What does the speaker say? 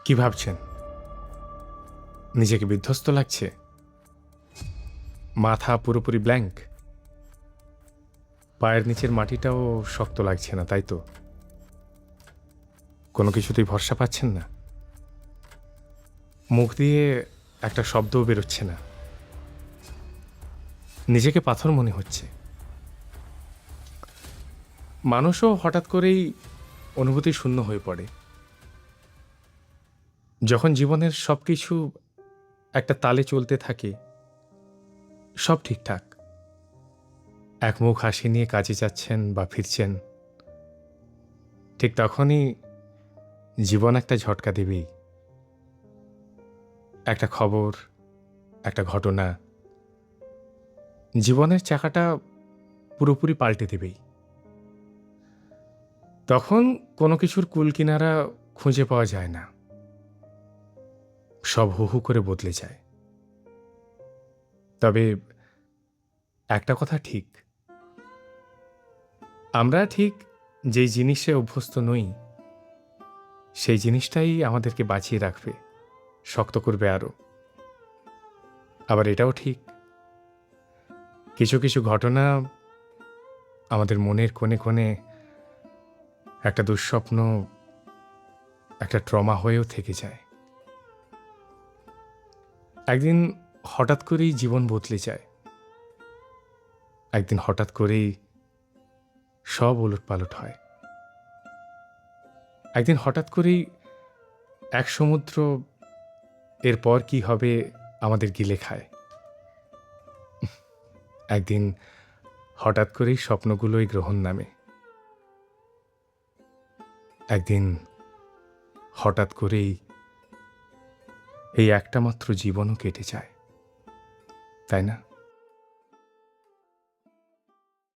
কি ভাবছেন? নিজেকে বিধ্বস্ত লাগছে? মাথা পুরোপুরি ব্ল্যাঙ্ক? পায়ের নিচের মাটিটাও শক্ত লাগছে না, তাই তো? কোনো কিছুতেই ভরসা পাচ্ছেন না? মুখ দিয়ে একটা শব্দও বেরোচ্ছে না। নিজেকে পাথর মনে হচ্ছে। মানুষও হঠাৎ করেই অনুভূতি শূন্য হয়ে পড়ে। যখন জীবনের সবকিছু একটা তালে চলতে থাকে, সব ঠিকঠাক, এক মুখ হাসি নিয়ে কাজে যাচ্ছেন বা ফিরছেন, ঠিক তখনই জীবন একটা ঝটকা দেবেই। একটা খবর, একটা ঘটনা জীবনের চাকাটা পুরোপুরি পাল্টে দেবেই। তখন কোনো কিছুর কুল কিনারা খুঁজে পাওয়া যায় না, সব হু হু করে বদলে যায়। তবে একটা কথা ঠিক, আমরা ঠিক যেই জিনিসে অভ্যস্ত নই, সেই জিনিসটাই আমাদেরকে বাঁচিয়ে রাখবে, শক্ত করবে আরো। আবার এটাও ঠিক, কিছু কিছু ঘটনা আমাদের মনের কোণে কোণে একটা দুঃস্বপ্ন, একটা ট্রমা হয়েও থেকে যায়। একদিন হঠাৎ করেই জীবন বদলে যায়, একদিন হঠাৎ করেই সব ওলটপালট হয়, একদিন হঠাৎ করেই এক সমুদ্র এরপর কি হবে আমাদের গিলে খায়। একদিন হঠাৎ করেই স্বপ্নগুলোই গ্রহণ নামে, একদিন হঠাৎ করেই এই একটা মাত্র জীবনও কেটে যায়, তাই না?